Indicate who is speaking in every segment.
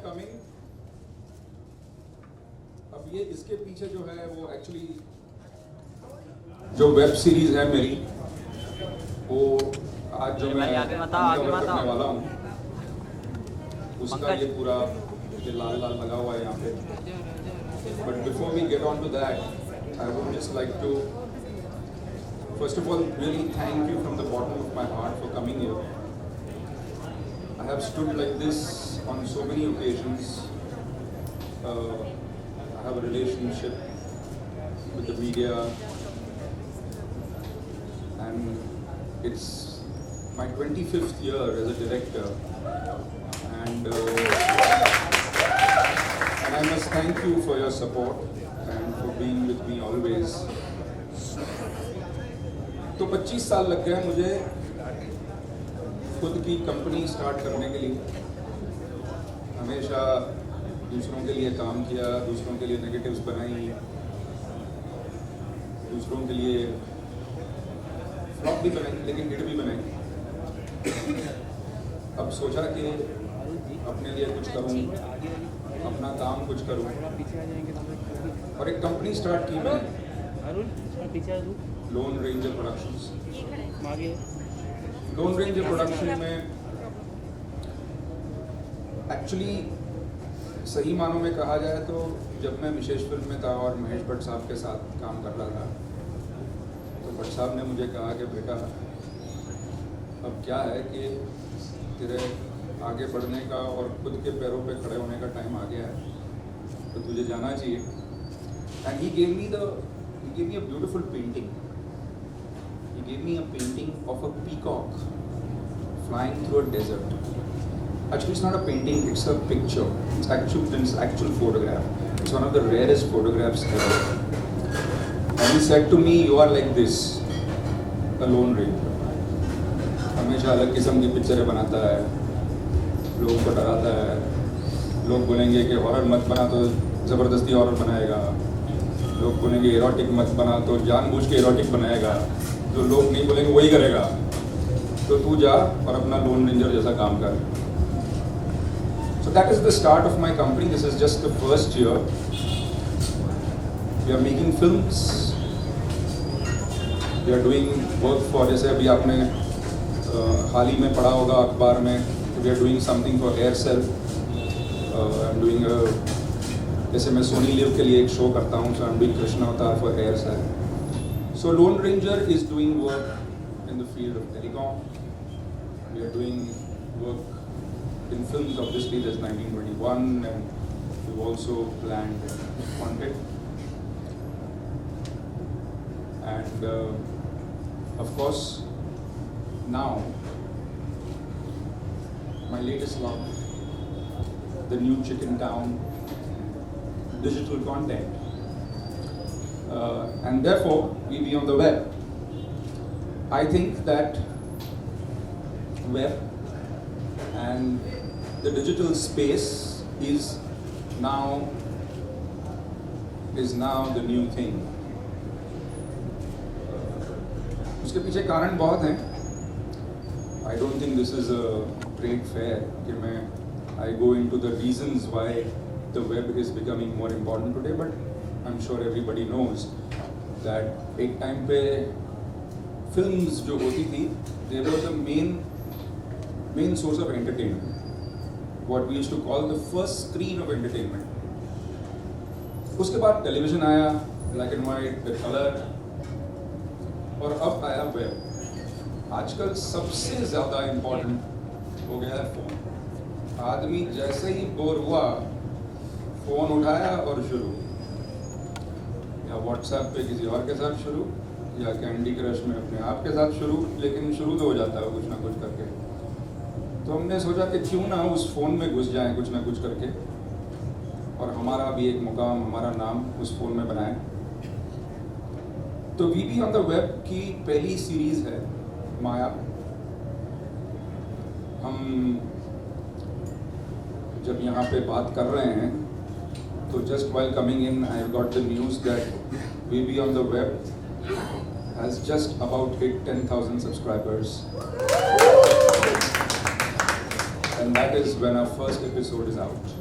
Speaker 1: Coming. अब ये इसके पीछे जो है वो एक्चुअली जो वेब सीरीज है मेरी, वो आज जो मैं अनकवर करने वाला हूँ उसका ये पूरा ये लाल लाल लगा हुआ है यहाँ पे। But before we get on to that, I would just like to first of all really thank you from the bottom of my heart for coming here. I have stood like this on so many occasions. I have a relationship with the media, and it's my 25th year as a director, and I must thank you for your support and for being with me always. तो 25 साल लग गए मुझे खुद की company start करने के लिए। हमेशा दूसरों के लिए काम किया, दूसरों के लिए नेगेटिव्स बनाई, दूसरों के लिए फ्लॉप भी बनाई, लेकिन हिट भी बनाई। अब सोचा कि अपने लिए कुछ करूं, अपना काम कुछ करूं, और एक कंपनी स्टार्ट की मैंने, loan ranger productions. Loan ranger production में एक्चुअली सही मानों में कहा जाए तो जब मैं विशेष फिल्म में था और महेश भट्ट साहब के साथ काम कर रहा था, तो भट्ट साहब ने मुझे कहा कि बेटा अब क्या है कि तेरे आगे बढ़ने का और खुद के पैरों पे खड़े होने का टाइम आ गया है, तो तुझे जाना चाहिए। And he gave me a beautiful painting. He gave me a painting of a peacock flying through a desert. Actually, it's not a painting; it's a picture. It's actual photograph. It's one of the rarest photographs ever. And he said to me, "You are like this, a lone ranger. हमेशा अलग किस्म की पिक्चरें बनाता है, लोगों को डराता है, लोग बोलेंगे कि हॉरर मत बना तो ज़बरदस्ती हॉरर बनाएगा, लोग बोलेंगे एरोटिक मत बना तो जानबूझ के एरोटिक बनाएगा, जो लोग नहीं बोलेंगे वही करेगा, तो तू जा और अपना लोन रेंजर जैसा काम कर।" So that is the start of my company. This is just the first year. We are making films. We are doing work for, जैसे अभी आपने हाल ही में पढ़ा होगा अखबार में, we are doing something for Aircel. I'm doing a, जैसे मैं सोनी लिव के लिए एक शो करता हूँ, so I'm doing कृष्णा अवतार for Aircel. So Lone Ranger is doing work in the field of telecom. We are doing work in films. Obviously, there's 1921, and we've also planned Wanted. And of course, now my latest love, the new Chicken Town, digital content, and therefore we be on the web. I think that web and the digital space is now the new thing. उसके पीछे कारण बहुत हैं. I don't think this is a trade fair कि मैं I go into the reasons why the web is becoming more important today, but I'm sure everybody knows that एक time पे films जो होती थी, they were the main source of entertainment, what we used to call the first screen of entertainment. उसके बाद television आया, black and white, the color, और अब आया web. आजकल सबसे ज़्यादा important हो गया है फोन। आदमी जैसे ही बोर हुआ, फ़ोन उठाया और शुरू, या व्हाट्सएप पे किसी और के साथ शुरू, या कैंडी क्रश में अपने आप के साथ शुरू, लेकिन शुरू तो हो जाता है कुछ ना कुछ करके। तो हमने सोचा कि क्यों ना उस फ़ोन में घुस जाएं कुछ ना कुछ करके, और हमारा भी एक मुकाम, हमारा नाम उस फ़ोन में बनाएं। तो we be on the web की पहली सीरीज़ है माया। हम जब यहाँ पे बात कर रहे हैं, तो just while coming in, I got the news that BB on the web has just about hit 10,000 subscribers, and that is when our first episode is out.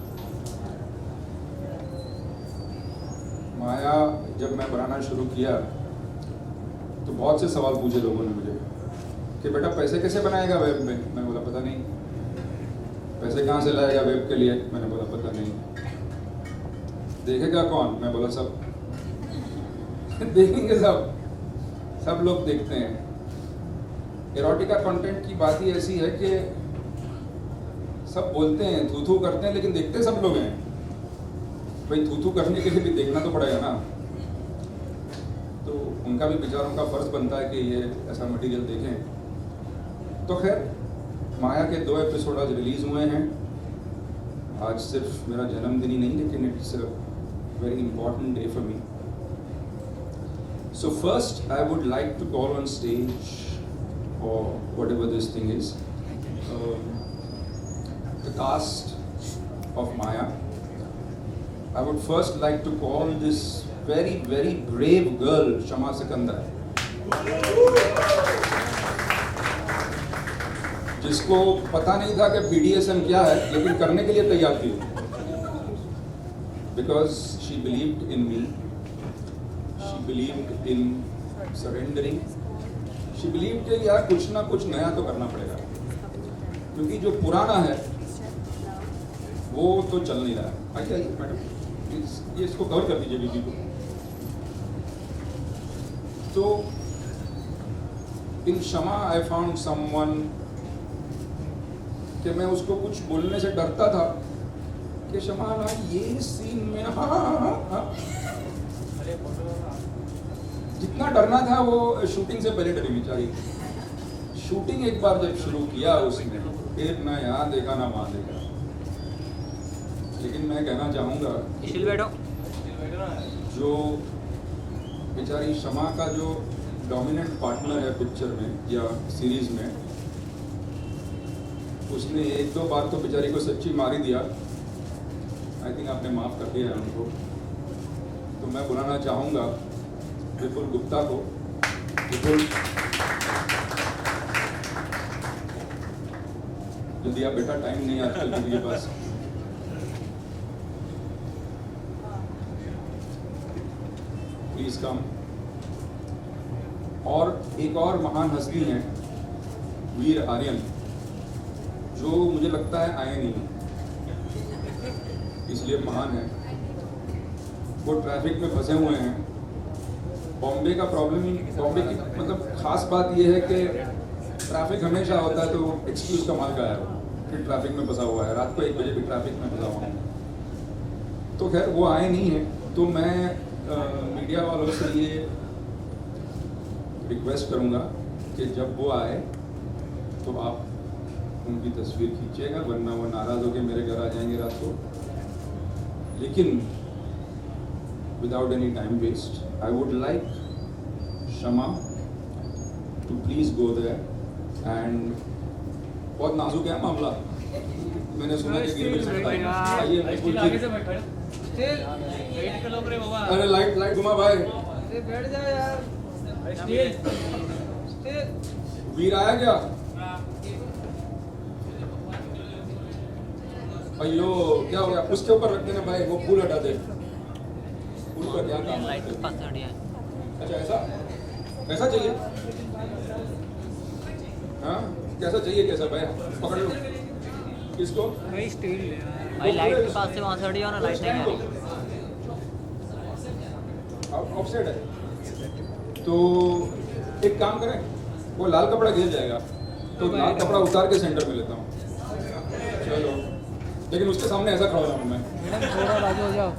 Speaker 1: माया जब मैं बनाना शुरू किया तो बहुत से सवाल पूछे लोगों ने मुझे कि बेटा पैसे कैसे बनाएगा वेब में। मैंने बोला पता नहीं। पैसे कहाँ से लाएगा वेब के लिए। मैंने बोला पता नहीं। देखेगा कौन। मैं बोला सब देखेंगे, सब लोग देखते हैं। एरोटिका कंटेंट की बात ही ऐसी है कि सब बोलते हैं, थू थू करते हैं, लेकिन देखते सब लोग हैं। भाई थू थू करने के लिए भी देखना तो पड़ेगा ना। तो उनका भी बेचारों का फर्ज बनता है कि ये ऐसा मटेरियल देखें। तो खैर माया के 2 एपिसोड आज रिलीज हुए हैं। आज सिर्फ मेरा जन्मदिन ही नहीं, लेकिन it's a very important day for me. So first, I would like to call on stage, or whatever this thing is, the cast of Maya. I would first like to call this very, very brave girl, Shama Sikandar, जिसको पता नहीं था कि BDSM क्या है, लेकिन करने के लिए तैयार थी, because she believed in me. She believed in surrendering. She believed कि यार कुछ ना कुछ नया तो करना पड़ेगा, क्योंकि जो पुराना है वो तो चल नहीं रहा है। आइए मैडम, ये इसको कवर कर दीजिए बीबी को। तो इन शमा आई फाउंड समवन कि मैं उसको कुछ बोलने से डरता था कि शमा ना ये सीन में हाँ। जितना डरना था वो शूटिंग से पहले डरी बेचारी। शूटिंग एक बार जब शुरू किया उसने, फिर ना यहाँ देखा ना वहाँ देखा। लेकिन मैं कहना चाहूँगा जो बेचारी शमा का जो डोमिनेंट पार्टनर है पिक्चर में या सीरीज में, उसने 1-2 बार तो बेचारी को सच्ची मार ही दिया। आई थिंक आपने माफ़ कर दिया है उनको। तो मैं बुलाना चाहूँगा विपुल गुप्ता को। विपुल, जल्दी आप बेटा, टाइम नहीं आजकल किसी के पास। Please come. और एक और महान हस्ती हैं वीर आर्यन, जो मुझे लगता है आए नहीं इसलिए महान है। वो ट्रैफिक में फंसे हुए हैं। बॉम्बे का प्रॉब्लम ही, बॉम्बे की मतलब खास बात ये है कि ट्रैफिक हमेशा होता है, तो एक्सक्यूज कमाल का है कि ट्रैफिक में फंसा हुआ है। रात को 1 बजे भी ट्रैफिक में फंसा हुआ हूँ। तो खैर वो आए नहीं हैं, तो मैं मीडिया वालों से ये रिक्वेस्ट करूँगा कि जब वो आए तो आप उनकी तस्वीर खींचिएगा, वरना वो नाराज़ होकर मेरे घर आ जाएंगे रात को। लेकिन without any time waste, I would like Shama to please go there and बहुत नाजुक है मामला। मैंने सुना कि आइए अरे लाइट घुमा भाई,
Speaker 2: बैठ जाओ यार।
Speaker 1: वीर आया क्या? अयो क्या हो गया? उसके ऊपर रख देना भाई, वो फूल हटा दे। फूल का क्या काम है? अच्छा ऐसा चाहिए? हाँ कैसा चाहिए? कैसा भाई? पकड़ लो किसको?
Speaker 2: भाई लाइट के पास से वहाँ से हटियो ना, लाइट नहीं आ रही।
Speaker 1: ऑफसेट है तो एक काम करें, वो लाल कपड़ा गिर जाएगा तो लाल कपड़ा उतार के सेंटर में लेता हूँ। चलो, लेकिन उसके सामने ऐसा खड़ा हो रहा हूँ मैं।
Speaker 2: थोड़ा बाजू हो जाओ।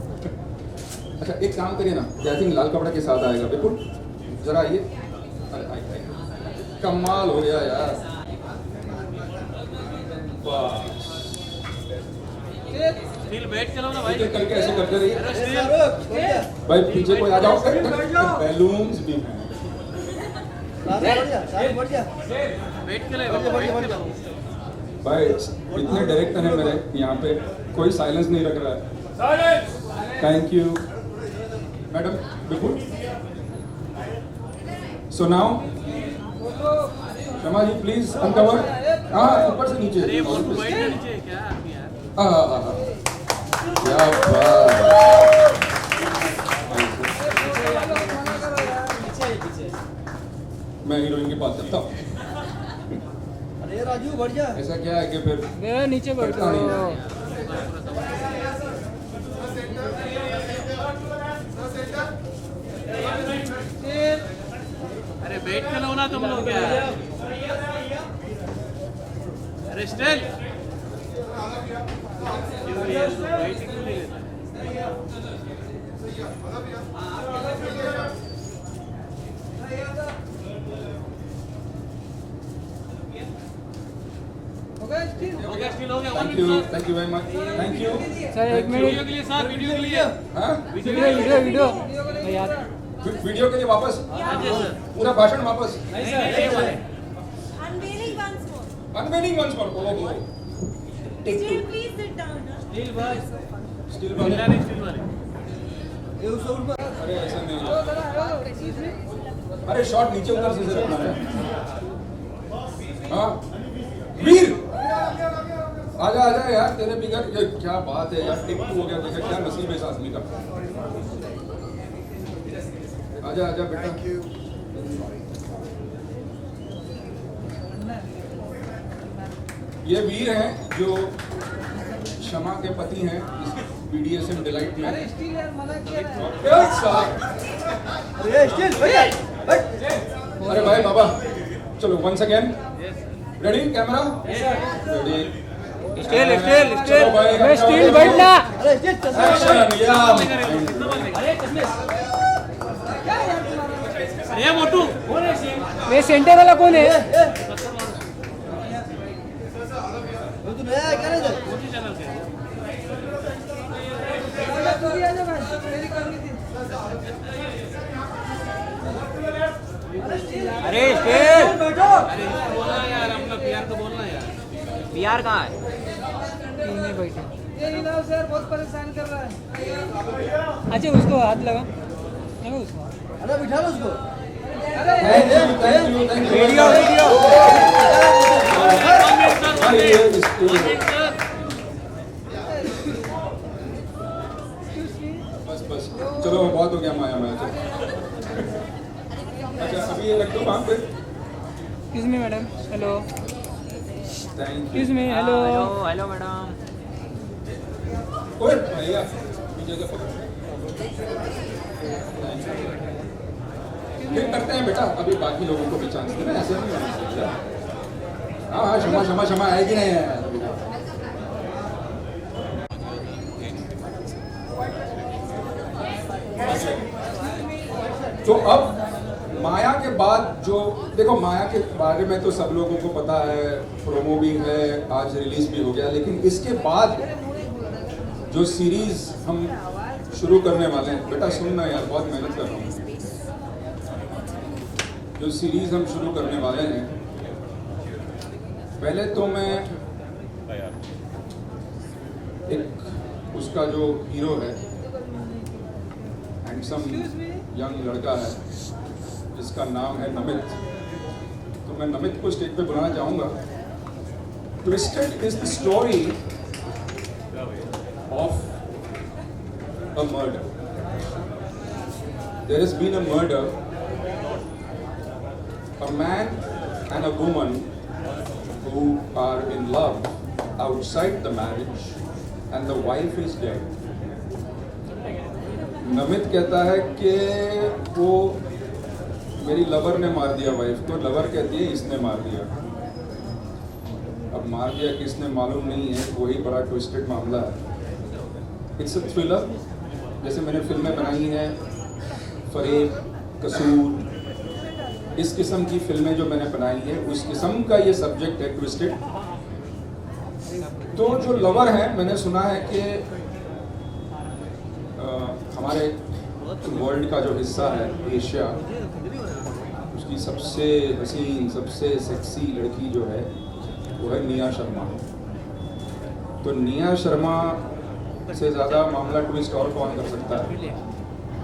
Speaker 1: अच्छा एक काम करिए ना, आई थिंक लाल कपड़ा के साथ आएगा। बिल्कुल जरा आइए। अरे आइए, कमाल हो गया यार।
Speaker 3: वेट करो ना भाई,
Speaker 1: करके ऐसे करते रहिए भाई। पीछे कोई आ जाओ, बैलून्स भी हैं।
Speaker 3: वेट के लिए
Speaker 1: भाई इतने डायरेक्टर हैं मेरे यहाँ पे, कोई साइलेंस नहीं रख रहा है। Thank you madam. बिल्कुल। So now Shama ji please uncover. हाँ ऊपर से नीचे।
Speaker 3: नीचे क्या आपकी यार?
Speaker 1: क्या बात। मैं हीरोइन की बात करता हूँ।
Speaker 4: अरे राजू बढ़ जा।
Speaker 1: ऐसा क्या है कि फिर
Speaker 2: मेरा नीचे बैठ
Speaker 1: करता नहीं है।
Speaker 3: अरे बैठ के लो ना तुम लोग क्या अरे स्टिल बैठ क्यों नहीं लेता हो गया स्टिल हो गया
Speaker 1: thank you very much, thank you.
Speaker 2: Sir एक
Speaker 3: वीडियो
Speaker 2: मिनट
Speaker 3: के लिए सर वीडियो के लिए
Speaker 1: हाँ?
Speaker 2: वीडियो यार
Speaker 1: वीडियो के लिए वापस,
Speaker 3: हाँ जी सर
Speaker 1: पूरा भाषण वापस।
Speaker 5: Unveiling once more.
Speaker 1: Unveiling once more. ओहो, take
Speaker 5: Still,
Speaker 1: two.
Speaker 5: please sit down.
Speaker 3: Still बस
Speaker 1: स्टिल
Speaker 3: मिला
Speaker 1: वाले।
Speaker 3: नहीं स्टिल वाले
Speaker 4: ये उस साउंड पर
Speaker 1: अरे ऐसा नहीं, अरे शॉट नीचे उधर से रखना है। हाँ वीर, आजा आजा यार, तेरे बिगड़ ये क्या बात है यार, टिक टू हो गया। देखा क्या नसीब है इस आदमी का। आजा आजा बेटा। ये वीर हैं जो शमा के पति हैं इस BDSM डिलाइट में।
Speaker 4: अरे स्टिल
Speaker 1: अरे भाई बाबा, चलो once again, ready camera, ready
Speaker 2: still
Speaker 1: चलो भाई,
Speaker 2: मैं स्टिल बैठना।
Speaker 4: अरे स्टिल
Speaker 1: एक्शन या
Speaker 3: अरे मोटू
Speaker 2: ये सेंटर वाला कौन है?
Speaker 4: तू नया है क्या रे इधर?
Speaker 3: मोटू चैनल के
Speaker 2: अरे स्टिल
Speaker 3: अरे इसको बोलना यार अपना प्यार को बोलना यार
Speaker 2: बिहार कहाँ है? नहीं बैठे।
Speaker 4: बहुत परेशान कर रहा है।
Speaker 2: अच्छा उसको हाथ लगा उसको।
Speaker 4: अरे बिठा लो उसको।
Speaker 1: थैंक यू
Speaker 2: वीडियो
Speaker 1: बस बस चलो बहुत हो गया माया माया। अच्छा अभी ये रख दो वहाँ पे।
Speaker 2: Excuse me madam, hello
Speaker 1: thank you.
Speaker 2: Excuse me, hello
Speaker 6: hello madam.
Speaker 1: ओए भैया ये जगह पकड़। फिर करते हैं बेटा, अभी बाकी लोगों को भी चांस देना, ऐसे नहीं होना चाहिए। हाँ हाँ क्षमा क्षमा क्षमा आएगी नहीं है। तो अब माया के बाद जो देखो, माया के बारे में तो सब लोगों को पता है, प्रोमो भी है, आज रिलीज भी हो गया। लेकिन इसके बाद जो सीरीज हम शुरू करने वाले हैं, बेटा सुनना यार, बहुत मेहनत कर रहा हूँ। जो सीरीज हम शुरू करने वाले हैं, पहले तो मैं एक उसका जो हीरो है, हैंडसम यंग लड़का है जिसका नाम है नमित, तो मैं नमित को स्टेज पे बुलाना चाहूँगा। Twisted is the story of a murder. There has been a murder. A man and a woman who are in love outside the marriage and the wife is dead. Namit कहता है कि वो मेरी लवर ने मार दिया वाइफ को, lover कहती है इसने मार दिया। अब मार दिया किसने मालूम नहीं है, वही बड़ा ट्विस्टेड मामला है। इट्स अ थ्रिलर, जैसे मैंने फिल्में बनाई हैं फरेब, कसूर, इस किस्म की फिल्में जो मैंने बनाई है उस किस्म का ये सब्जेक्ट है, ट्विस्टेड। तो जो लवर है, मैंने सुना है कि हमारे वर्ल्ड का जो हिस्सा है एशिया, उसकी सबसे हसीन, सबसे सेक्सी लड़की जो है वो है निया शर्मा। तो निया शर्मा से ज़्यादा मामला ट्विस्ट और कौन कर सकता है।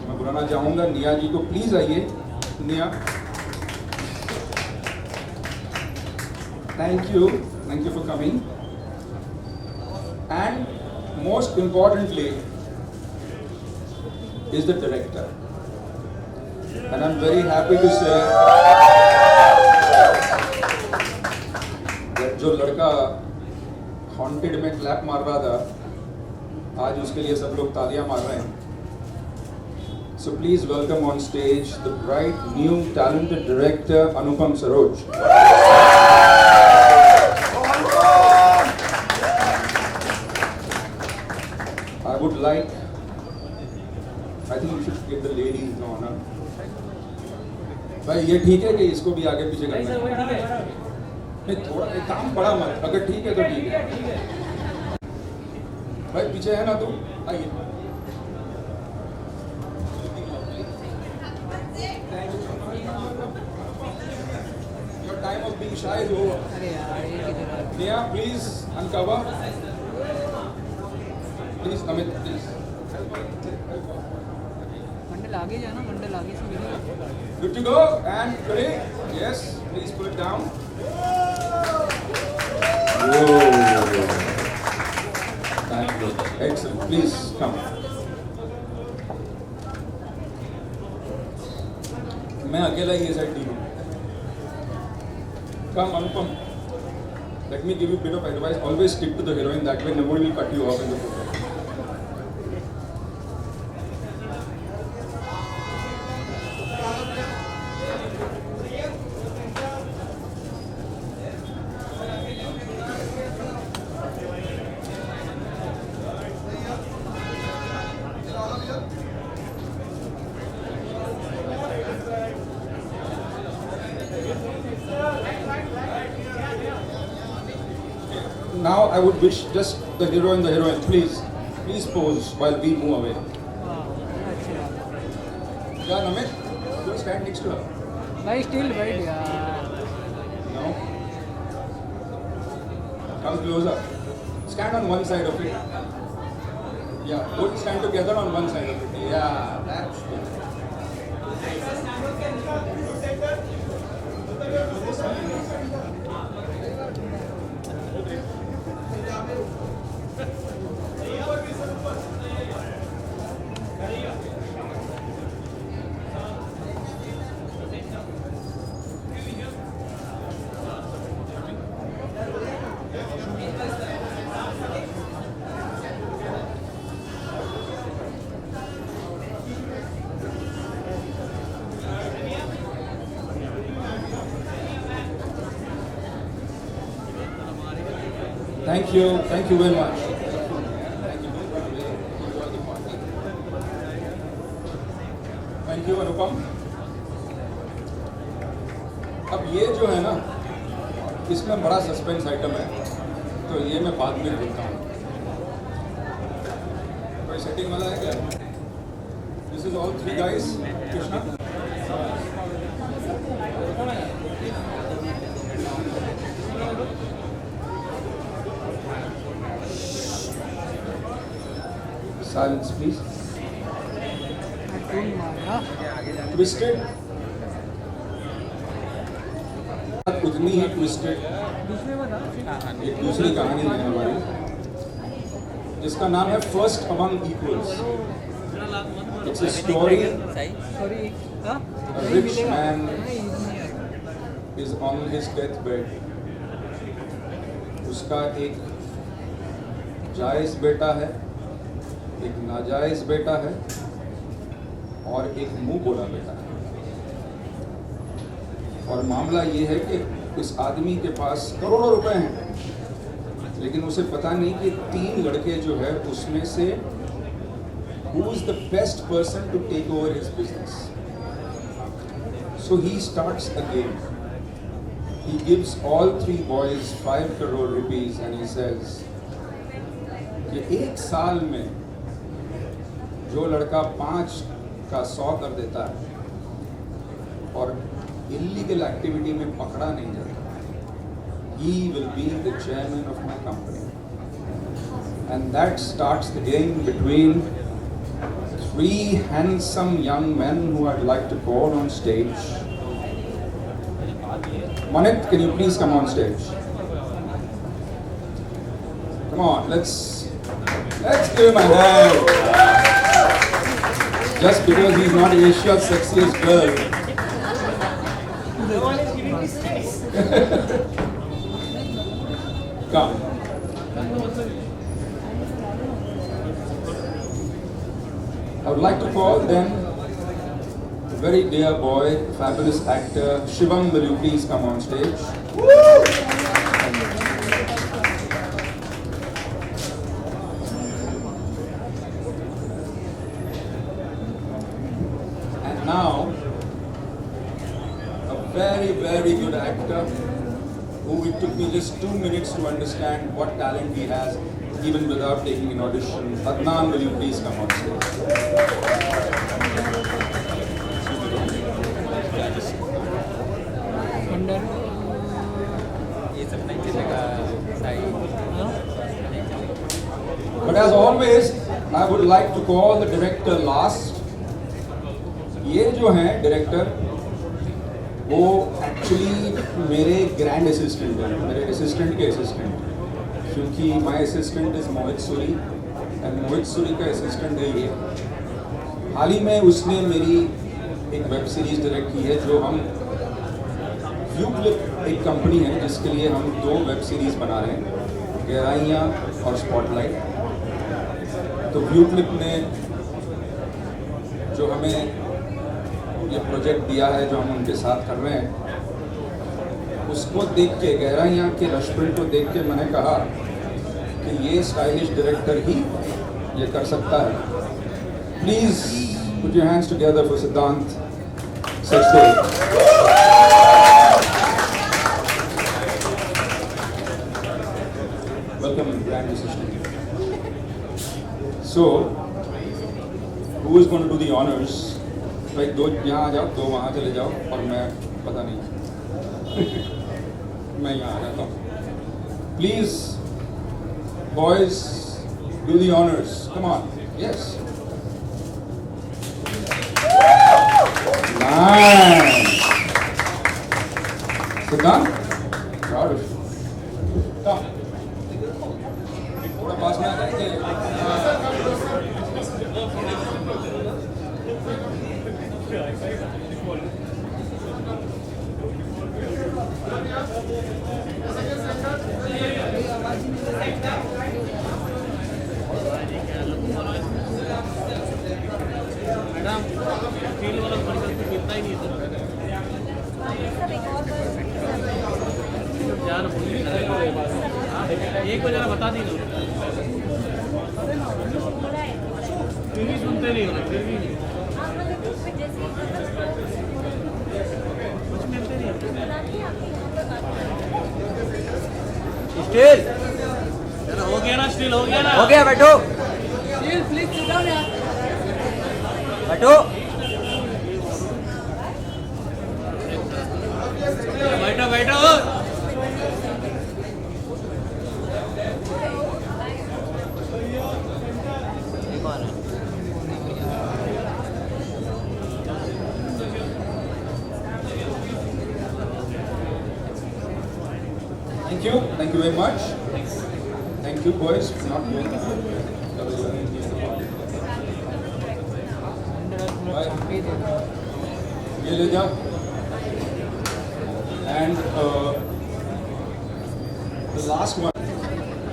Speaker 1: मैं बुलाना चाहूँगा निया जी को, प्लीज़ आइए। निया, thank you for coming. And most importantly is the director, and I am very happy to say जो लड़का हॉन्टेड में क्लैप मार रहा था, आज उसके लिए सब लोग तालियां मार रहे हैं. So please welcome on stage the bright, new, talented director Anupam Saroj. I would like, I think you should give the ladies the honor. भाई ये ठीक है कि इसको भी आगे पीछे करना है? नहीं, थोड़ा ये काम बड़ा मत, अगर ठीक है तो ठीक है. भाई पीछे है ना तुम, आइए. Your time of being shy is over. Neha, please uncover. Please, Amit, please.
Speaker 2: मंडल आगे जाना, मंडल आगे से मिलेगा.
Speaker 1: Good to go and ready? Yes, please pull it down. Whoa. Thank you. Excellent. Please come. मैं अकेला ही ये साइड नहीं हूँ. Come, Anupam. Let me give you a bit of advice. Always stick to the heroine. That way nobody will cut you off in the photo. Now I would wish just the hero and the heroine, please pose while we move away. Yeah, Namit, do stand next to her.
Speaker 2: भाई still बैठ यार.
Speaker 1: No. Come closer. Stand on one side of it. Yeah, both stand together on one side of it. Yeah, that's good. Thank you very much. Thank you Anupam. अब ये जो है ना, इसमें बड़ा सस्पेंस आइटम है, तो ये मैं बाद में बोलता हूँ. कोई सेटिंग वाला है क्या? This is all three guys. Krishna. Silence, please. Twisted. उतनी ही ट्विस्टेड एक दूसरी कहानी है हमारी, जिसका नाम है first among equals. It's a story. A rich man is on his deathbed. उसका एक जायज बेटा है, एक नाजायज बेटा है और एक मुंह बोला बेटा है. और मामला ये है कि इस आदमी के पास करोड़ों रुपए हैं, लेकिन उसे पता नहीं कि 3 लड़के जो है उसमें से who is the best person to take over his business. So he starts a game. He gives all 3 boys 5 crore rupees and he says कि 1 साल में जो लड़का 5 का 100 कर देता है और इलीगल एक्टिविटी में पकड़ा नहीं जाता, he will be the chairman of my company. And that starts the game between 3 handsome young men who I'd like to call on stage. Manit, can you please come on stage? Come on, let's give him a hand. Just because he's not Asia's sexiest girl. No one is giving me space. would like to call then a very dear boy, fabulous actor, Shivam. Will you please come on stage? And now, a very, very good actor who it took me just 2 minutes to understand what talent he has, even without taking an audition. Adnan, will you please come on stage? But as always, I would like to call the director last. ये जो हैं director, वो actually मेरे grand assistant हैं, मेरे assistant के assistant, क्योंकि my assistant is Mohit Suri and Mohit Suri का असिस्टेंट है ये। हाल ही में उसने मेरी एक वेब सीरीज़ डायरेक्ट की है, जो हम व्यूक्लिप एक कंपनी है जिसके लिए हम 2 वेब सीरीज़ बना रहे हैं, गहराइयाँ और स्पॉटलाइट। तो व्यूक्लिप ने जो हमें ये प्रोजेक्ट दिया है, जो हम उनके साथ कर रहे हैं, उसको देख के, गहराइयाँ के रशप्रिंट को देख के मैंने कहा कि ये स्टाइलिश डायरेक्टर ही ये कर सकता है। Please put your hands together for सिद्धांत Sachdev. Welcome, Grand Assistant. So, who is going to do the honors? भाई 2 यहाँ आ जाओ, 2 वहाँ चले जाओ, और मैं पता नहीं मैं यहाँ आ जाता हूँ। Please, boys, do the honors. Come on. Yes. Nice. Siddhant, proud of you. Come. थोड़ा पास में आ जाएंगे।
Speaker 3: मैडम फील वाला परिवर्तन कितना ही नहीं है यार, एक बजे बता दी फिर भी सुनते नहीं हो, फिर भी नहीं कुछ मिलते नहीं।
Speaker 2: स्टील
Speaker 3: चलो हो गया ना, स्टील हो गया ना,
Speaker 2: हो गया, बैठो
Speaker 4: प्लीज सिट डाउन यार।
Speaker 2: बैठो।
Speaker 3: बैठो बैठो।
Speaker 1: Thank you very much. Thank you, boys, for not doing that. Bye. ये ले जाओ. And the last one,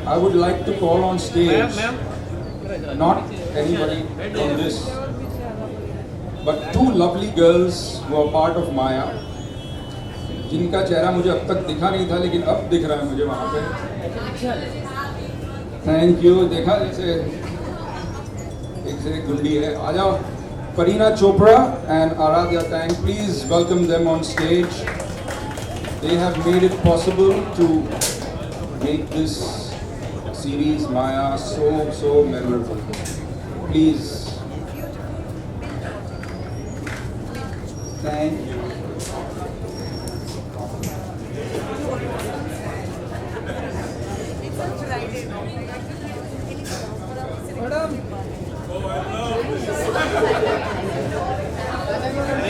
Speaker 1: I would like to call on stage, not anybody from this, but 2 lovely girls who are part of Maya, जिनका चेहरा मुझे अब तक दिखा नहीं था, लेकिन अब दिख रहा है मुझे वहाँ पे। Thank you. देखा जैसे एक से एक गुंडी है। आ जाओ। Pareena Chopra and Aradhya Tang, please welcome them on stage. They have made it possible to make this series Maya so memorable. Please. Thank you.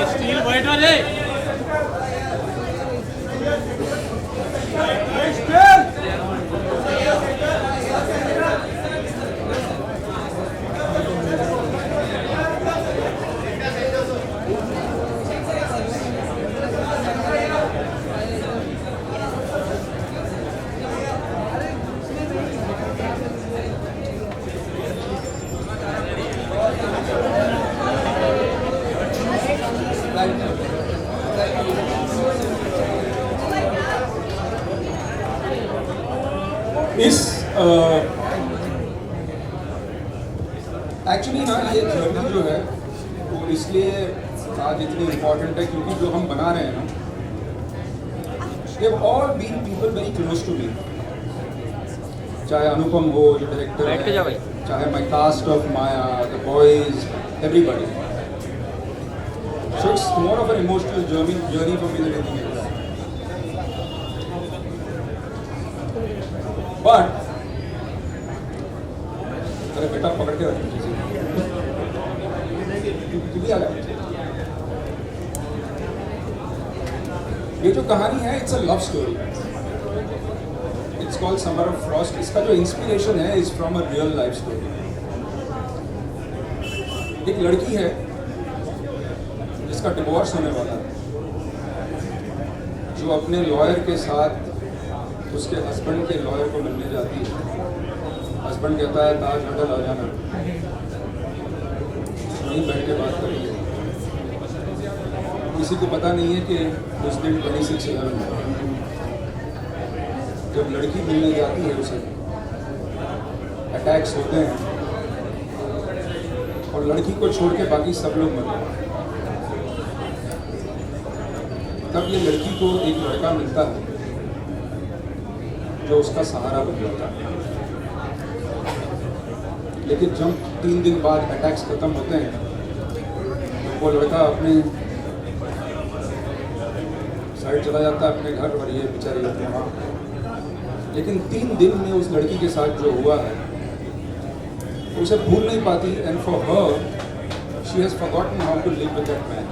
Speaker 3: Steel बैठो रे।
Speaker 1: इस एक्चुअली ना ये जर्नी जो है वो इसलिए आज इतनी इम्पोर्टेंट है क्योंकि जो हम बना रहे हैं ना, they have all been people very close to me. चाहे अनुपम हो जो डायरेक्टर
Speaker 2: बैठ के जाओ
Speaker 1: है,
Speaker 2: भाई।
Speaker 1: चाहे my cast of Maya, the boys, everybody. So it's more of an emotional journey for me then anything else. But अरे बेटा पकड़ के रखो चीजें, तू भी आ जा। ये जो कहानी है it's a love story. It's called summer of Frost. इसका जो इंस्पिरेशन है is from a real life story. एक लड़की है जिसका डिवोर्स होने वाला है, जो अपने लॉयर के साथ उसके हस्बैंड के लॉयर को मिलने जाती है। हस्बैंड कहता है ताज होटल आ जाना, वहीं बैठ के बात करेंगे। किसी को पता नहीं है कि उस दिन 26/11 है। जब लड़की मिलने जाती है उसे अटैक्स होते हैं और लड़की को छोड़ के बाकी सब लोग मरते हैं। तब ये लड़की को एक लड़का मिलता है जो उसका सहारा बन जाता है। लेकिन जब 3 दिन बाद अटैक्स खत्म होते हैं तो वो लड़का अपने साइड चला जाता है अपने घर, और ये बेचारी अपने वहाँ। लेकिन 3 दिन में उस लड़की के साथ जो हुआ है उसे भूल नहीं पाती। And for her she has forgotten how to live with that man.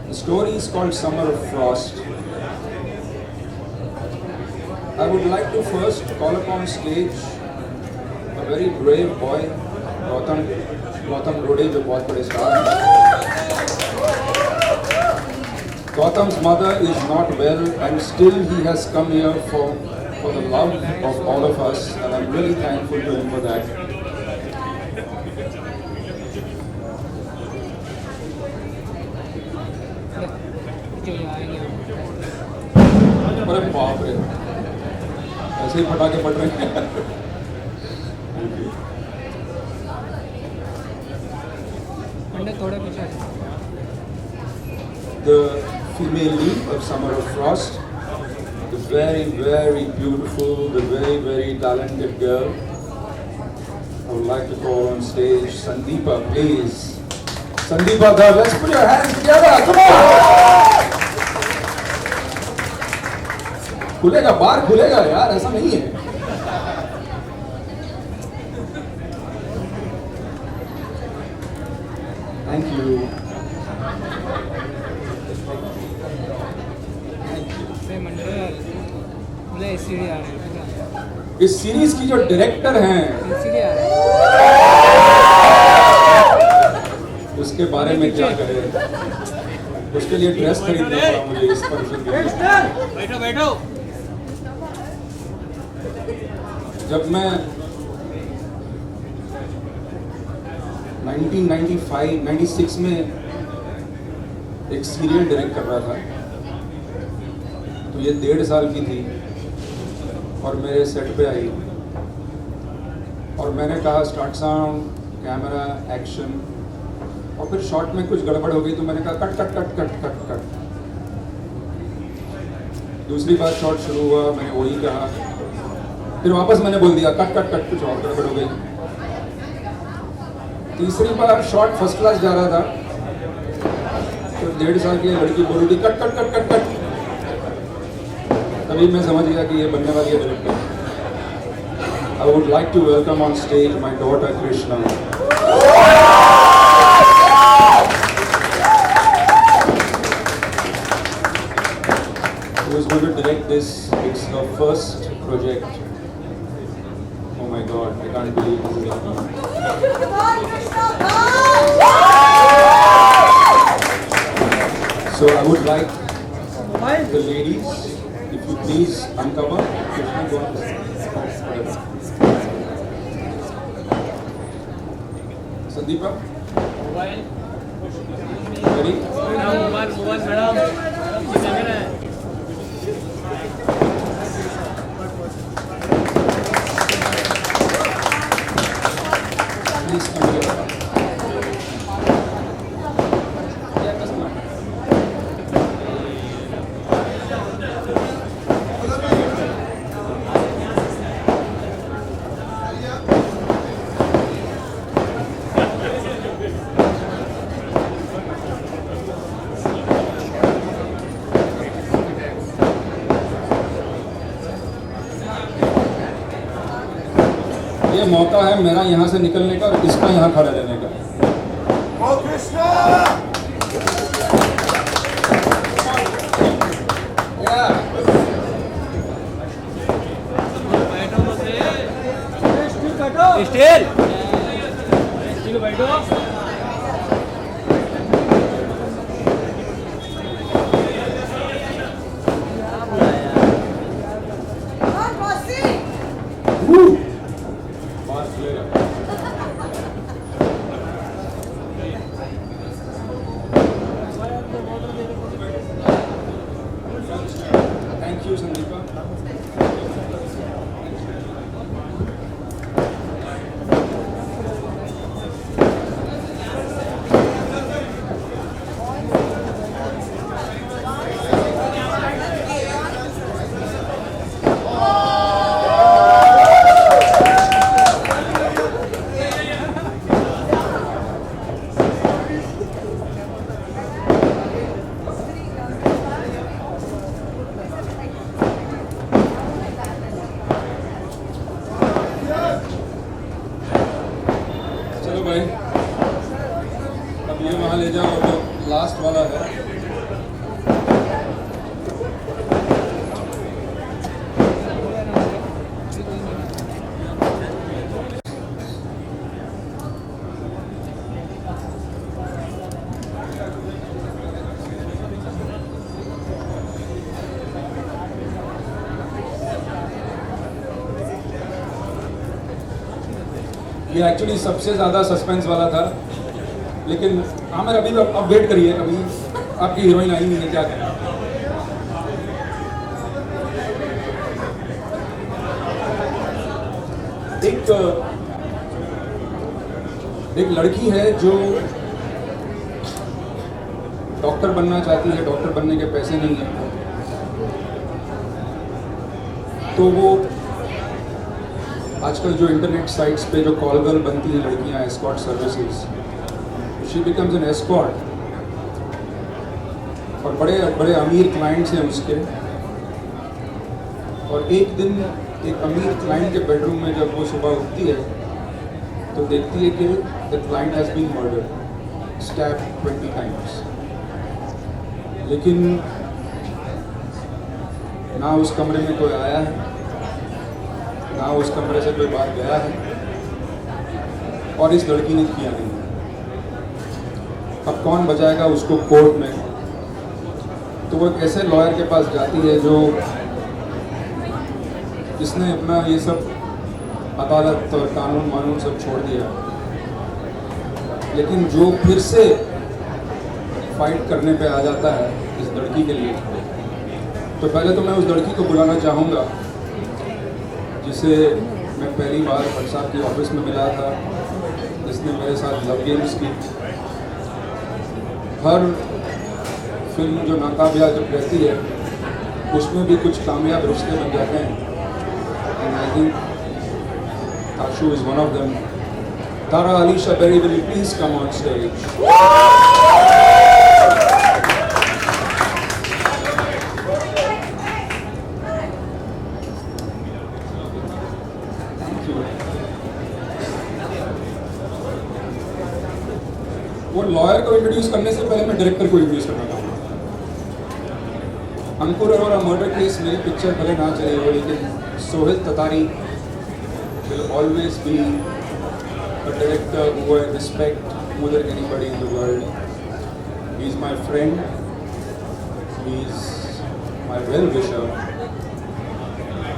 Speaker 1: The story is called summer of frost. I would like to first call upon stage a very brave boy, Gautam Rode, जो बहुत बड़े star हैं। Gautam's mother is not well, and still he has come here for the love of all of us, and I'm really thankful to him for that. अरे बाप रे, ऐसे ही फटाके फट रहे हैं।
Speaker 4: थोड़े पीछे।
Speaker 1: The female lead of Summer of Frost, the very, very beautiful, the very, very talented girl. I would like to call on stage Sandeepa, please. Sandeepa, girl, let's put your hands together. Come on. खुलेगा, बार खुलेगा यार, ऐसा नहीं है। Thank you. इस series की जो director हैं उसके बारे में क्या करें। उसके लिए ड्रेस खरीदना पड़ा मुझे इस फंक्शन के लिए।
Speaker 3: बैठो बैठो।
Speaker 1: जब मैं 1996 में एक सीरियल डायरेक्ट कर रहा था, तो ये 1.5 साल की थी और मेरे सेट पे आई और मैंने कहा स्टार्ट साउंड, कैमरा, एक्शन, और फिर शॉट में कुछ गड़बड़ हो गई तो मैंने कहा cut cut cut cut cut cut. दूसरी बार शॉट शुरू हुआ, मैंने वही कहा, फिर वापस मैंने बोल दिया कट कट कट, कुछ और गड़बड़ हो गई। तीसरी बार शॉट फर्स्ट क्लास जा रहा था तो 1.5 साल की लड़की बोल रही cut cut cut cut cut. तभी मैं समझ गया कि ये बनने वाली है director. I would like to welcome on stage my daughter Krishna. Who is going to direct this? It's her first project. Oh my God, I can't believe this is happening. So I would like the ladies, if you please uncover. Krishna, go on. Sandeepa? Ready?
Speaker 3: Mobile madam.
Speaker 1: ये मौका है मेरा यहाँ से निकलने का और इसका यहाँ खड़ा रहने का।
Speaker 3: स्टील स्टील बैठो।
Speaker 1: Thank you Sandeepa. चलो भाई, अब ये वहाँ ले जाओ, तो लास्ट वाला है। ये एक्चुअली सबसे ज़्यादा सस्पेंस वाला था, लेकिन आमिर अभी अब वेट करिए, अभी आपकी हीरोइन आई नहीं है, क्या करें। एक लड़की है जो डॉक्टर बनना चाहती है, डॉक्टर बनने के पैसे नहीं हैं, तो वो आजकल जो इंटरनेट साइट्स पे जो कॉल गर्ल बनती हैं लड़कियां, escort services, she becomes N escort, और बड़े बड़े अमीर क्लाइंट्स हैं उसके। और एक दिन एक अमीर क्लाइंट के बेडरूम में जब वो सुबह उठती है तो देखती है कि the client has been murdered, stabbed 20 times. लेकिन ना उस कमरे में कोई आया है, ना उस कमरे से कोई बाहर गया है, और इस लड़की ने किया नहीं। अब कौन बचाएगा उसको कोर्ट में? तो वो एक ऐसे लॉयर के पास जाती है जो जिसने अपना ये सब अदालत और कानून वानून सब छोड़ दिया, लेकिन जो फिर से फाइट करने पे आ जाता है इस लड़की के लिए। तो पहले तो मैं उस लड़की को बुलाना चाहूँगा जिसे मैं पहली बार भट्ट साहब के ऑफिस में मिला था, जिसने मेरे साथ लव गेम्स की। हर फिल्म जो नाकामयाब जब रहती है उसमें भी कुछ कामयाब रिश्ते बन जाते हैं, and I think Tashu is one of them. Tara Alisha Berry, will you please come on stage? वो लॉयर को इंट्रोड्यूस करने से पहले मैं डायरेक्टर को इंट्रोड्यूस करना चाहूँगा। अंकुर अरोरा मर्डर केस में पिक्चर भले ना चले हो, लेकिन Sohail Tatari will always be a director who I respect more than anybody in the world. He is my friend, he is my well विशर।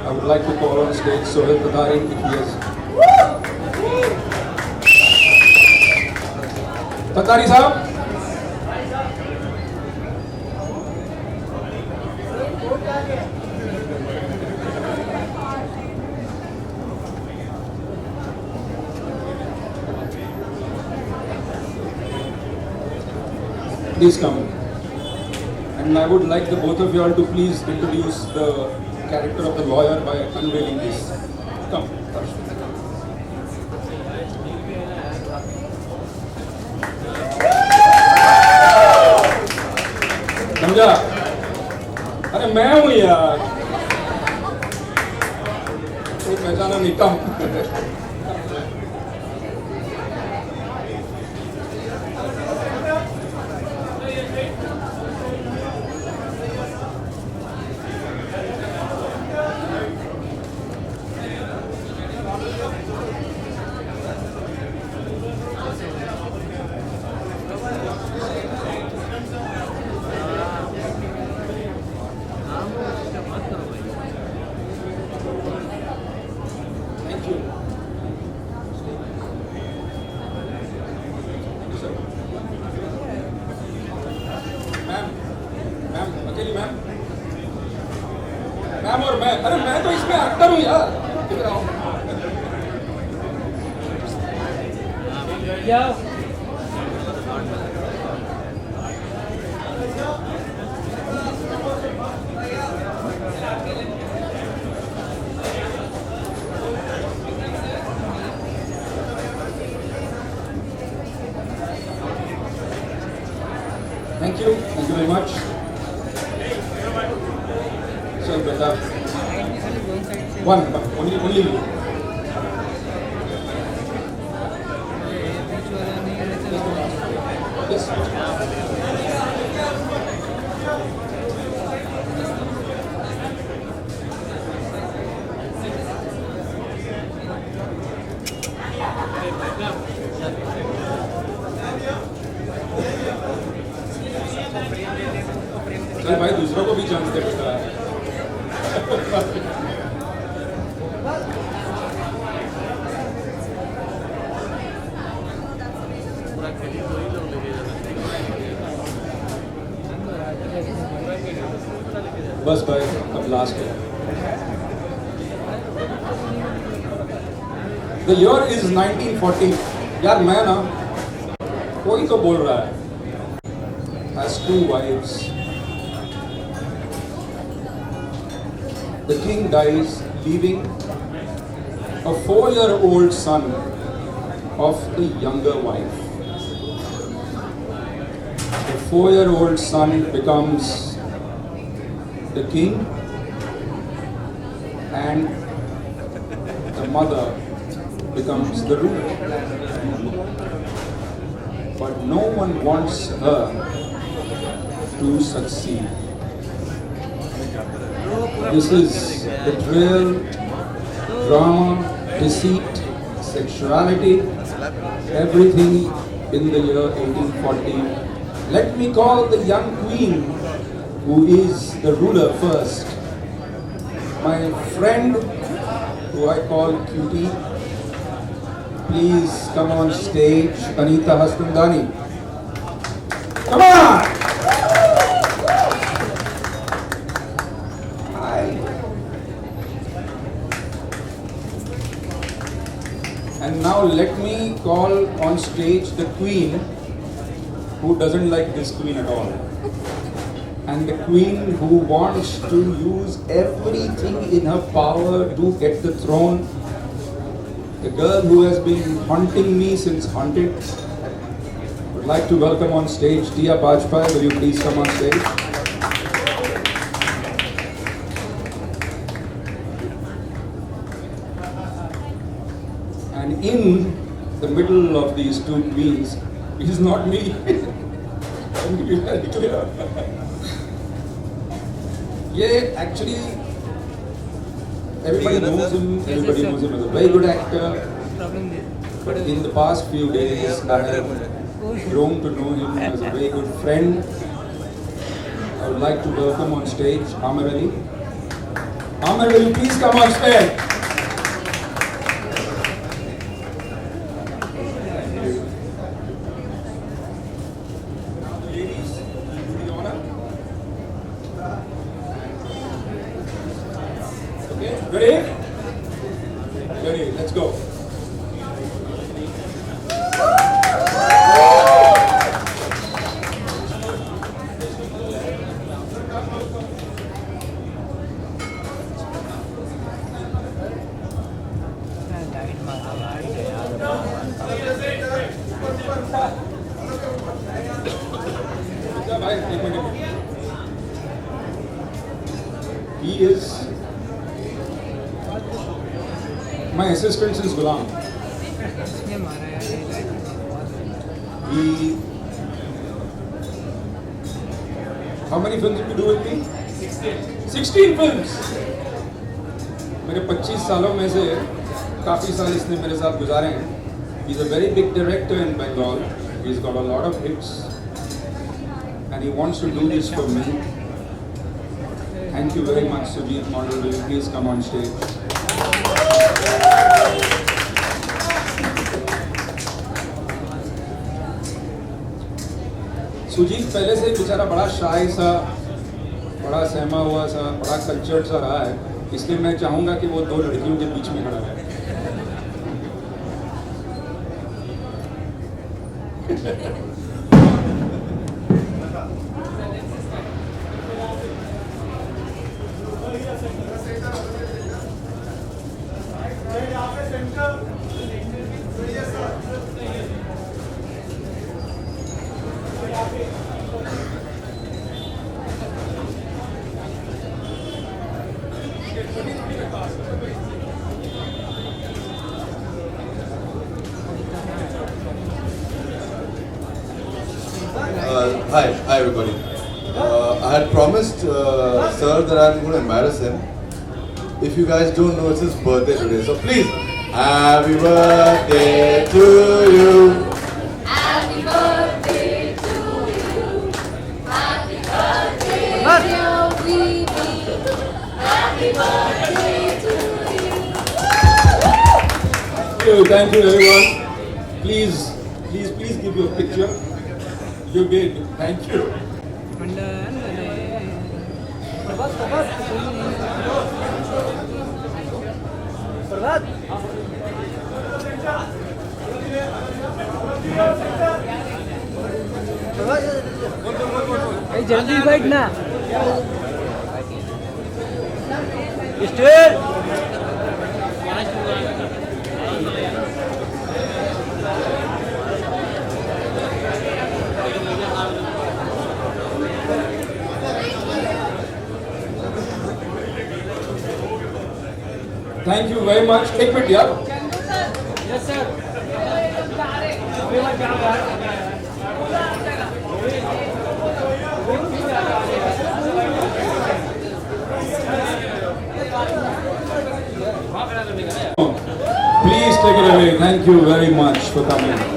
Speaker 1: I would like to call on stage Sohail Tatari if he is. Tatari साहब, please come. And I would like the both of you all to please introduce the character of the lawyer by unveiling this. Come. समझा? अरे मैं हूँ यार, कोई पहचाना नहीं। कम और मैं, अरे मैं तो इसमें एक्टर हूँ यार। इधर आओ।
Speaker 4: क्या
Speaker 1: Thank you very much. So बेटा, one, only you. Yes. चल भाई, दूसरों को भी चांस दे बेटा। बस भाई, अब लास्ट है। The year is 1940. यार मैं ना, कोई तो बोल रहा है has two wives. The king dies, leaving a 4-year-old son of the younger wife. The 4-year-old son becomes the king, and the mother becomes the ruler. But no one wants her to succeed. This is betrayal, drama, deceit, sexuality, everything in the year 1840. Let me call the young queen who is the ruler first. My friend, who I call Cutie, please come on stage, Anita Hastandani. Come on! And now let me call on stage the queen who doesn't like this queen at all. And the queen who wants to use everything in her power to get the throne. The girl who has been haunting me since haunted. Would like to welcome on stage Tia Bajpai. Will you please come on stage? And in the middle of these two queens is not me. Let me be very clear. Yeah, actually, everybody knows him. Everybody knows him as a very good actor. But in the past few days, I have grown to know him as a very good friend. I would like to welcome on stage Amar Ali. Amar, will you please come on stage? Ready? Ready, let's go. He is my assistant since Gulam. He, how many films did you do with me? 16 films. मेरे 25 सालों में से काफ़ी साल इसने मेरे साथ गुजारे हैं. He's a very big director in Bengal. He's got a lot of hits, and he wants to do this for me. Thank you very much, Sujit Model. Will you please come on stage? Sujit पहले से बेचारा बड़ा शाय सा, बड़ा सहमा हुआ सा, बड़ा cultured सा रहा है. इसलिए मैं चाहूँगा कि वो दो लड़कियों के बीच में खड़ा रहे।
Speaker 5: Hi everybody. I had promised sir that I'm going to embarrass him. If you guys don't know, it's his birthday today. So please, happy birthday to you.
Speaker 6: Happy birthday to you. Happy birthday, dear Vivi. Happy birthday to you.
Speaker 1: Thank you everyone. Please give your picture. You did. Thank you.
Speaker 4: जल्दी बैठ ना
Speaker 1: Thank you very much. एक minute यार. Please take it away. Thank you very much for coming.